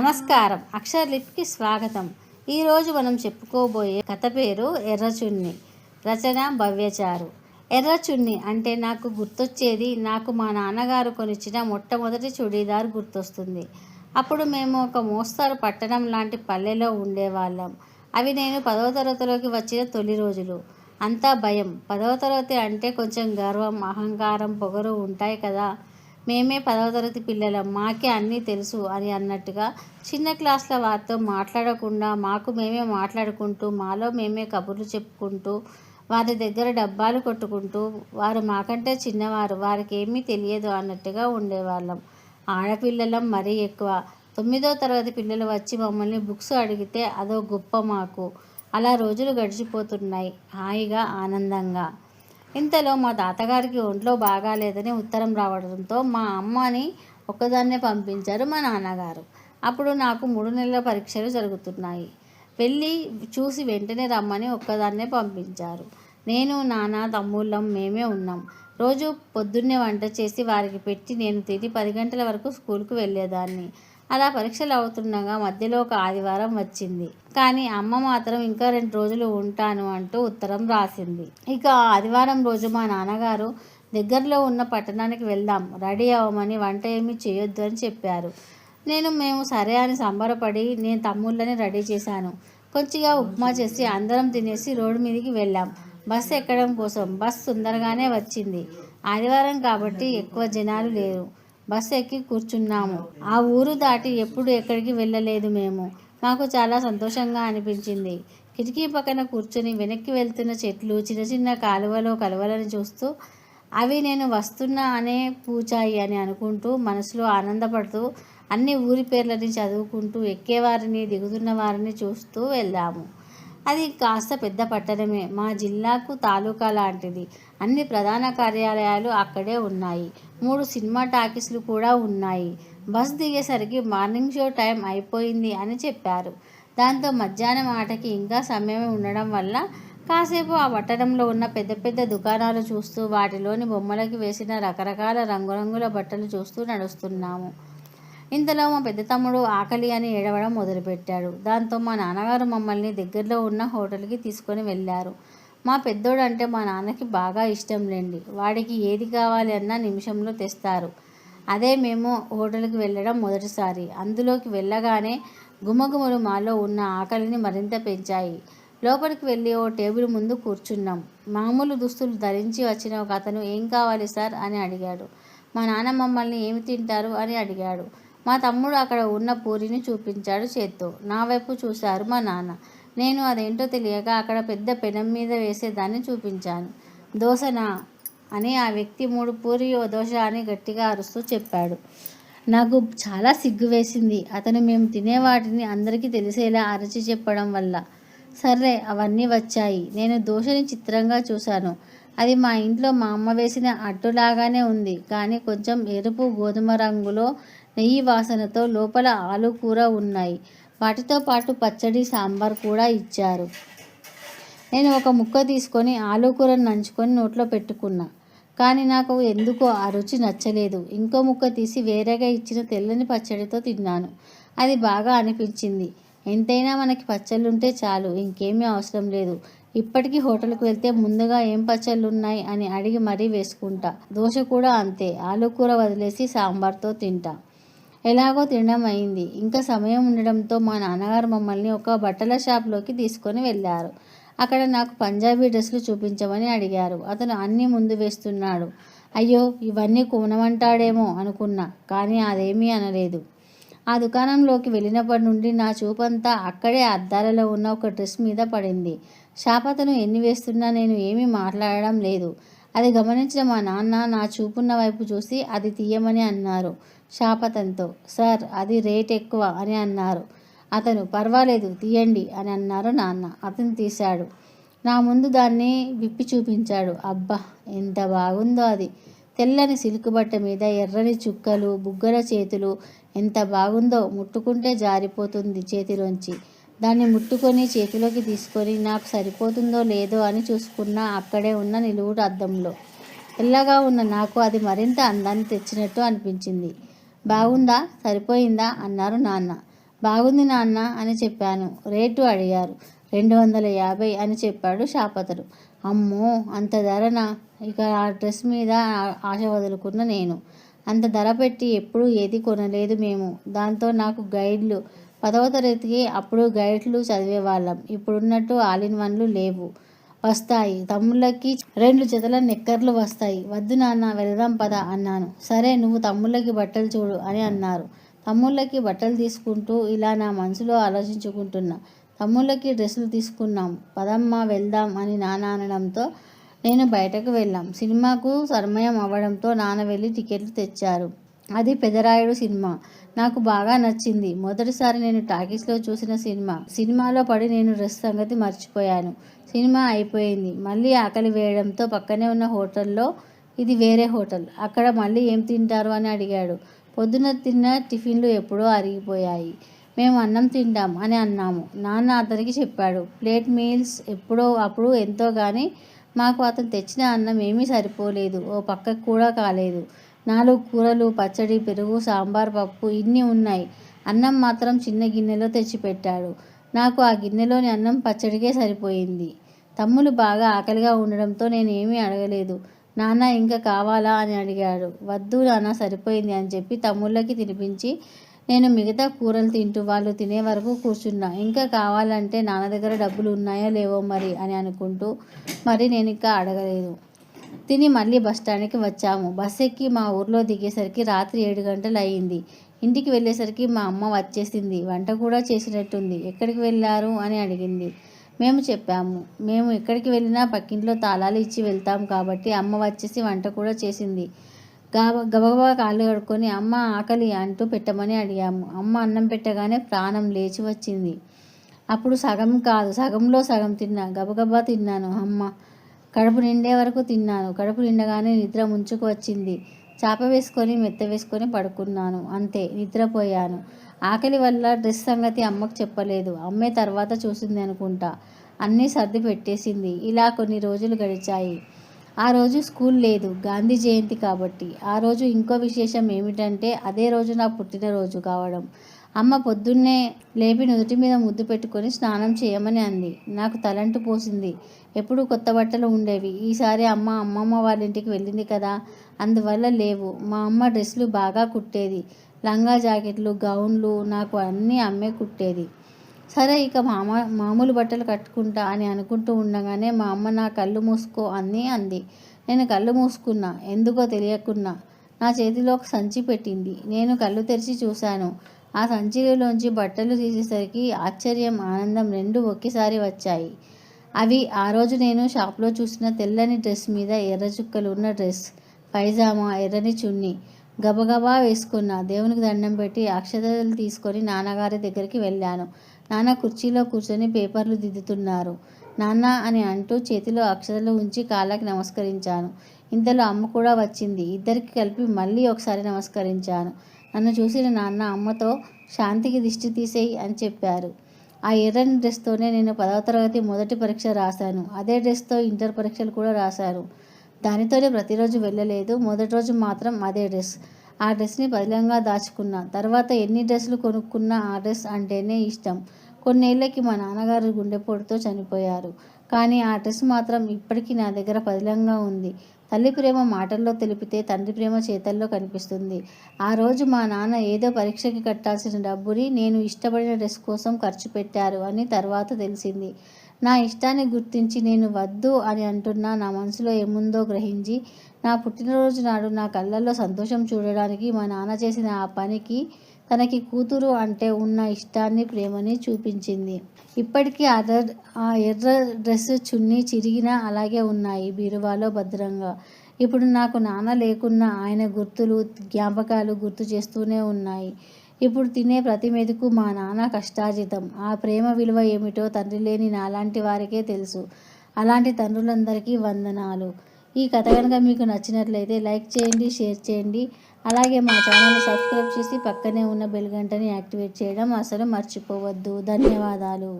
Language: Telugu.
నమస్కారం. అక్షరలిపికి స్వాగతం. ఈరోజు మనం చెప్పుకోబోయే కథ పేరు ఎర్రచున్ని. రచన భవ్యచారు. ఎర్రచున్ని అంటే నాకు గుర్తొచ్చేది నాకు మా నాన్నగారు కొనిచ్చిన మొట్టమొదటి చుడీదార్ గుర్తొస్తుంది. అప్పుడు మేము ఒక మోస్తారు పట్టణం లాంటి పల్లెలో ఉండేవాళ్ళం. అవి నేను 10వ తరగతిలోకి వచ్చిన తొలి రోజులు. అంతా భయం. 10వ తరగతి అంటే కొంచెం గర్వం, అహంకారం, పొగరు ఉంటాయి కదా. మేమే 10వ తరగతి పిల్లలం, మాకే అన్నీ తెలుసు అని అన్నట్టుగా చిన్న క్లాసుల వారితో మాట్లాడకుండా మాకు మేమే మాట్లాడుకుంటూ మాలో మేమే కబుర్లు చెప్పుకుంటూ వారి దగ్గర డబ్బాలు కొట్టుకుంటూ వారు మాకంటే చిన్నవారు, వారికి ఏమీ తెలియదు అన్నట్టుగా ఉండేవాళ్ళం. ఆడపిల్లలం మరీ ఎక్కువ. 9వ తరగతి పిల్లలు వచ్చి మమ్మల్ని బుక్స్ అడిగితే అదో గొప్ప మాకు. అలా రోజులు గడిచిపోతున్నాయి హాయిగా, ఆనందంగా. ఇంతలో మా తాతగారికి ఒంట్లో బాగాలేదని ఉత్తరం రావడంతో మా అమ్మని ఒక్కదాన్నే పంపించారు మా నాన్నగారు. అప్పుడు నాకు 3 నెలల పరీక్షలు జరుగుతున్నాయి. వెళ్ళి చూసి వెంటనే రమ్మని ఒక్కదాన్నే పంపించారు. నేను, నాన్న, తమ్ముళ్ళం మేమే ఉన్నాం. రోజు పొద్దున్నే వంట చేసి వారికి పెట్టి నేను తిని 10 గంటల వరకు స్కూల్కు వెళ్ళేదాన్ని. అలా పరీక్షలు అవుతుండగా మధ్యలో ఒక ఆదివారం వచ్చింది. కానీ అమ్మ మాత్రం ఇంకా 2 రోజులు ఉంటాను అంటూ ఉత్తరం రాసింది. ఇక ఆదివారం రోజు మా నాన్నగారు దగ్గరలో ఉన్న పట్టణానికి వెళ్దాం, రెడీ అవ్వమని, వంట ఏమీ చేయొద్దు అని చెప్పారు. మేము సరే అని సంబరపడి నేను తమ్ముళ్ళని రెడీ చేశాను. కొంచెంగా ఉప్మా చేసి అందరం తినేసి రోడ్డు మీదకి వెళ్ళాం బస్సు ఎక్కడం కోసం. బస్సు తొందరగానే వచ్చింది. ఆదివారం కాబట్టి ఎక్కువ జనాలు లేరు. బస్సు ఎక్కి కూర్చున్నాము. ఆ ఊరు దాటి ఎప్పుడు ఎక్కడికి వెళ్ళలేదు మేము. మాకు చాలా సంతోషంగా అనిపించింది. కిటికీ పక్కన కూర్చొని వెనక్కి వెళ్తున్న చెట్లు, చిన్న చిన్న కలువలను చూస్తూ అవి నేను వస్తున్నా అనే పూచాయి అని అనుకుంటూ మనసులో ఆనందపడుతూ అన్ని ఊరి పేర్లని చదువుకుంటూ ఎక్కేవారిని దిగుతున్న వారిని చూస్తూ వెళ్ళాము. అది కాస్త పెద్ద పట్టణమే. మా జిల్లాకు తాలూకా లాంటిది. అన్ని ప్రధాన కార్యాలయాలు అక్కడే ఉన్నాయి. 3 సినిమా టాకీస్లు కూడా ఉన్నాయి. బస్ దిగేసరికి మార్నింగ్ షో టైం అయిపోయింది అని చెప్పారు. దాంతో మధ్యాహ్నం ఆటకి ఇంకా సమయం ఉండడం వల్ల కాసేపు ఆ పట్టణంలో ఉన్న పెద్ద పెద్ద దుకాణాలు చూస్తూ వాటిలోని బొమ్మలకి వేసిన రకరకాల రంగురంగుల బట్టలు చూస్తూ నడుస్తున్నాము. ఇంతలో మా పెద్ద తమ్ముడు ఆకలి అని ఏడవడం మొదలుపెట్టాడు. దాంతో మా నాన్నగారు మమ్మల్ని దగ్గరలో ఉన్న హోటల్కి తీసుకొని వెళ్ళారు. మా పెద్దోడు అంటే మా నాన్నకి బాగా ఇష్టం లేండి. వాడికి ఏది కావాలి అన్నా నిమిషంలో తెస్తారు. అదే మేము హోటల్కి వెళ్ళడం మొదటిసారి. అందులోకి వెళ్ళగానే గుమగుమలు మాలో ఉన్న ఆకలిని మరింత పెంచాయి. లోపలికి వెళ్ళి ఓ టేబుల్ ముందు కూర్చున్నాం. మామూలు దుస్తులు ధరించి వచ్చిన ఒక అతను ఏం కావాలి సార్ అని అడిగాడు. మా నాన్న మమ్మల్ని ఏమి తింటారు అని అడిగాడు. మా తమ్ముడు అక్కడ ఉన్న పూరిని చూపించాడు చేత్తో. నా వైపు చూశారు మా నాన్న. నేను అదేంటో తెలియక అక్కడ పెద్ద పెనం మీద వేసేదాన్ని చూపించాను. దోసనా అని ఆ వ్యక్తి 3 పూరి ఓ దోశ అని గట్టిగా అరుస్తూ చెప్పాడు. నాకు చాలా సిగ్గు వేసింది. అతను మేము తినే వాటిని అందరికీ తెలిసేలా అరచి చెప్పడం వల్ల. సర్లే అవన్నీ వచ్చాయి. నేను దోశని చిత్రంగా చూశాను. అది మా ఇంట్లో మా అమ్మ వేసిన అట్టులాగానే ఉంది. కానీ కొంచెం ఎరుపు గోధుమ రంగులో నెయ్యి వాసనతో లోపల ఆలు కూర ఉన్నాయి. వాటితో పాటు పచ్చడి, సాంబార్ కూడా ఇచ్చారు. నేను ఒక ముక్క తీసుకొని ఆలు కూరను నంచుకొని నోట్లో పెట్టుకున్నా. కానీ నాకు ఎందుకో ఆ రుచి నచ్చలేదు. ఇంకో ముక్క తీసి వేరేగా ఇచ్చిన తెల్లని పచ్చడితో తిన్నాను. అది బాగా అనిపించింది. ఎంతైనా మనకి పచ్చళ్ళుంటే చాలు, ఇంకేమీ అవసరం లేదు. ఇప్పటికీ హోటల్కి వెళ్తే ముందుగా ఏం పచ్చళ్ళున్నాయి అని అడిగి మరీ వేసుకుంటా. దోశ కూడా అంతే. ఆలు కూర వదిలేసి సాంబార్తో తింటా. ఎలాగో తినడం అయింది. ఇంకా సమయం ఉండడంతో మా నాన్నగారు మమ్మల్ని ఒక బట్టల షాప్లోకి తీసుకొని వెళ్ళారు. అక్కడ నాకు పంజాబీ డ్రెస్సులు చూపించమని అడిగారు. అతను అన్నీ ముందు వేస్తున్నాడు. అయ్యో, ఇవన్నీ కొనమంటాడేమో అనుకున్నా. కానీ అదేమీ అనలేదు. ఆ దుకాణంలోకి వెళ్ళినప్పటి నుండి నా చూపంతా అక్కడే అద్దాలలో ఉన్న ఒక డ్రెస్ మీద పడింది. షాప్ అతను ఎన్ని వేస్తున్నా నేను ఏమీ మాట్లాడడం లేదు. అది గమనించిన మా నాన్న నా చూపున్న వైపు చూసి అది తీయమని అన్నారు. షాప్ అతనితో, సార్ అది రేట్ ఎక్కువ అని అన్నారు. అతను, పర్వాలేదు తీయండి అని అన్నారు నాన్న. అతను తీశాడు. నా ముందు దాన్ని విప్పి చూపించాడు. అబ్బా, ఎంత బాగుందో అది. తెల్లని సిల్క్ బట్ట మీద ఎర్రని చుక్కలు, బుగ్గల చేతులు. ఎంత బాగుందో. ముట్టుకుంటే జారిపోతుంది చేతిలోంచి. దాన్ని ముట్టుకొని చేతిలోకి తీసుకొని నాకు సరిపోతుందో లేదో అని చూసుకున్నా అక్కడే ఉన్న నిలువుడు అద్దంలో. తెల్లగా ఉన్న నాకు అది మరింత అందాన్ని తెచ్చినట్టు అనిపించింది. బాగుందా, సరిపోయిందా అన్నారు నాన్న. బాగుంది నాన్న అని చెప్పాను. రేటు అడిగారు. 250 అని చెప్పాడు షాపతడు. అమ్మో, అంత ధరనా? ఇక ఆ డ్రెస్ మీద ఆశ వదులుకున్న నేను. అంత ధర పెట్టి ఎప్పుడూ ఏది కొనలేదు మేము. దాంతో నాకు గైడ్లు 10వ తరగతికి అప్పుడు గైడ్లు చదివేవాళ్ళం. ఇప్పుడున్నట్టు ఆల్ ఇన్ వన్లు లేవు. వస్తాయి, తమ్ముళ్ళకి 2 జతల నిక్కర్లు వస్తాయి. వద్దు నాన్న, వెళదాం పద అన్నాను. సరే, నువ్వు తమ్ముళ్ళకి బట్టలు చూడు అని అన్నారు. తమ్ముళ్ళకి బట్టలు తీసుకుంటూ ఇలా నా మనసులో ఆలోచించుకుంటున్నా. తమ్ముళ్ళకి డ్రెస్సులు తీసుకున్నాం. పదమ్మా వెళ్దాం అని నాన్న అనడంతో నేను బయటకు వెళ్ళాం. సినిమాకు సమయం అవ్వడంతో నాన్న వెళ్ళి టికెట్లు తెచ్చారు. అది పెదరాయుడు సినిమా. నాకు బాగా నచ్చింది. మొదటిసారి నేను టాకీస్లో చూసిన సినిమా. సినిమాలో పడి నేను డ్రెస్ సంగతి మర్చిపోయాను. సినిమా అయిపోయింది. మళ్ళీ ఆకలి వేయడంతో పక్కనే ఉన్న హోటల్లో, ఇది వేరే హోటల్, అక్కడ మళ్ళీ ఏం తింటారు అని అడిగాడు. పొద్దున తిన్న టిఫిన్లు ఎప్పుడో అరిగిపోయాయి. మేము అన్నం తింటాం అని అన్నాము. నాన్న అతనికి చెప్పాడు. ప్లేట్ మీల్స్ ఎప్పుడో అప్పుడు ఎంతో కానీ మాకు అతను తెచ్చిన అన్నం ఏమీ సరిపోలేదు. ఓ పక్కకు కూడా కాలేదు. 4 కూరలు, పచ్చడి, పెరుగు, సాంబార్, పప్పు ఇన్ని ఉన్నాయి. అన్నం మాత్రం చిన్న గిన్నెలో తెచ్చిపెట్టాడు. నాకు ఆ గిన్నెలోని అన్నం పచ్చడికే సరిపోయింది. తమ్ముడు బాగా ఆకలిగా ఉండడంతో నేను ఏమీ అడగలేదు. నాన్న ఇంకా కావాలా అని అడిగాడు. వద్దు నాన్న, సరిపోయింది అని చెప్పి తమ్ముళ్ళకి తినిపించి నేను మిగతా కూరలు తింటూ వాళ్ళు తినే వరకు కూర్చున్నా. ఇంకా కావాలంటే నాన్న దగ్గర డబ్బులు ఉన్నాయో లేవో మరి అని అనుకుంటూ మరి నేను ఇంకా అడగలేదు. తిని మళ్ళీ బస్టాండ్కి వచ్చాము. బస్ ఎక్కి మా ఊర్లో దిగేసరికి రాత్రి 7 గంటలు అయ్యింది. ఇంటికి వెళ్ళేసరికి మా అమ్మ వచ్చేసింది. వంట కూడా చేసినట్టుంది. ఎక్కడికి వెళ్ళారు అని అడిగింది. మేము చెప్పాము. మేము ఎక్కడికి వెళ్ళినా పక్కింట్లో తాళాలు ఇచ్చి వెళ్తాం కాబట్టి అమ్మ వచ్చేసి వంట కూడా చేసింది. గబగబా కాళ్ళు కడుక్కొని అమ్మ ఆకలి అంటూ పెట్టమని అడిగాము. అమ్మ అన్నం పెట్టగానే ప్రాణం లేచి వచ్చింది. అప్పుడు సగం కాదు, సగంలో సగం తిన్నా. గబగబా తిన్నాను. అమ్మ కడుపు నిండే వరకు తిన్నాను. కడుపు నిండగానే నిద్ర ముంచుకు వచ్చింది. చాప వేసుకొని మెత్త వేసుకొని పడుకున్నాను. అంతే, నిద్రపోయాను. ఆకలి వల్ల డ్రెస్ సంగతి అమ్మకు చెప్పలేదు. అమ్మే తర్వాత చూసింది అనుకుంటా. అన్నీ సర్ది పెట్టేసింది. ఇలా కొన్ని రోజులు గడిచాయి. ఆ రోజు స్కూల్ లేదు, గాంధీ జయంతి కాబట్టి. ఆ రోజు ఇంకో విశేషం ఏమిటంటే అదే రోజు నా పుట్టినరోజు కావడం. అమ్మ పొద్దున్నే లేపి నుదుటి మీద ముద్దు పెట్టుకొని స్నానం చేయమని అంది. నాకు తలంటు పోసింది. ఎప్పుడు కొత్త బట్టలు ఉండేవి. ఈసారి అమ్మమ్మ వాళ్ళ ఇంటికి వెళ్ళింది కదా, అందువల్ల లేవు. మా అమ్మ డ్రెస్సులు బాగా కుట్టేది. లంగా జాకెట్లు, గౌన్లు నాకు అన్నీ అమ్మే కుట్టేది. సరే, ఇక మామూలు బట్టలు కట్టుకుంటా అని అనుకుంటూ ఉండగానే మా అమ్మ నా కళ్ళు మూసుకో అని అంది. నేను కళ్ళు మూసుకున్నా. ఎందుకో తెలియకున్నా నా చేతిలో ఒక సంచి పెట్టింది. నేను కళ్ళు తెరిచి చూశాను. ఆ సంచిలోంచి బట్టలు తీసేసరికి ఆశ్చర్యం, ఆనందం రెండూ ఒకేసారి వచ్చాయి. అవి ఆ రోజు నేను షాప్లో చూసిన తెల్లని డ్రెస్ మీద ఎర్ర చుక్కలు ఉన్న డ్రెస్, పైజామా, ఎర్రని చున్నీ. గబగబా వేసుకున్నా. దేవునికి దండం పెట్టి అక్షతలు తీసుకొని నాన్నగారి దగ్గరికి వెళ్ళాను. నాన్న కుర్చీలో కూర్చొని పేపర్లు దిద్దుతున్నారు. నాన్న అని అంటూ చేతిలో అక్షతలు ఉంచి కాళ్ళకి నమస్కరించాను. ఇంతలో అమ్మ కూడా వచ్చింది. ఇద్దరికి కలిపి మళ్ళీ ఒకసారి నమస్కరించాను. నన్ను చూసిన నాన్న అమ్మతో శాంతికి దిష్టి తీసేయి అని చెప్పారు. ఆ ఎర్రని డ్రెస్తోనే నేను 10వ తరగతి మొదటి పరీక్ష రాశాను. అదే డ్రెస్తో ఇంటర్ పరీక్షలు కూడా రాశాను. దానితోనే ప్రతిరోజు వెళ్ళలేదు. మొదటి రోజు మాత్రం అదే డ్రెస్. ఆ డ్రెస్ని పదిలంగా దాచుకున్నా. తర్వాత ఎన్ని డ్రెస్సులు కొనుక్కున్నా ఆ డ్రెస్ అంటేనే ఇష్టం. కొన్నేళ్లకి మా నాన్నగారు గుండెపోటుతో చనిపోయారు. కానీ ఆ డ్రెస్ మాత్రం ఇప్పటికీ నా దగ్గర పదిలంగా ఉంది. తల్లి ప్రేమ మాటల్లో తెలిపితే తండ్రి ప్రేమ చేతల్లో కనిపిస్తుంది. ఆ రోజు మా నాన్న ఏదో పరీక్షకి కట్టాల్సిన డబ్బుని నేను ఇష్టపడిన డ్రెస్ కోసం ఖర్చు పెట్టారు అని తర్వాత తెలిసింది. నా ఇష్టాన్ని గుర్తించి నేను వద్దు అని అంటున్నా నా మనసులో ఏముందో గ్రహించి నా పుట్టినరోజు నాడు నా కళ్ళల్లో సంతోషం చూడడానికి మా నాన్న చేసిన ఆ పనికి తనకి కూతురు అంటే ఉన్న ఇష్టాన్ని, ప్రేమని చూపించింది. ఇప్పటికీ ఆ ఎర్ర డ్రెస్ చున్నీ చిరిగినా అలాగే ఉన్నాయి బీరువాలో భద్రంగా. ఇప్పుడు నాకు నాన్న లేకున్నా ఆయన గుర్తులు, జ్ఞాపకాలు గుర్తు చేస్తూనే ఉన్నాయి. ఇప్పుడు తినే ప్రతి మెతుకు మా నాన్న కష్టార్జితం. ఆ ప్రేమ విలువ ఏమిటో తండ్రి లేని నాలాంటి వారికే తెలుసు. అలాంటి తండ్రులందరికీ వందనాలు. ఈ కథ కనుక మీకు నచ్చినట్లయితే లైక్ చేయండి, షేర్ చేయండి. అలాగే మా ఛానల్ని సబ్స్క్రైబ్ చేసి పక్కనే ఉన్న బెల్ గంటని యాక్టివేట్ చేయడం అసలు మర్చిపోవద్దు. ధన్యవాదాలు.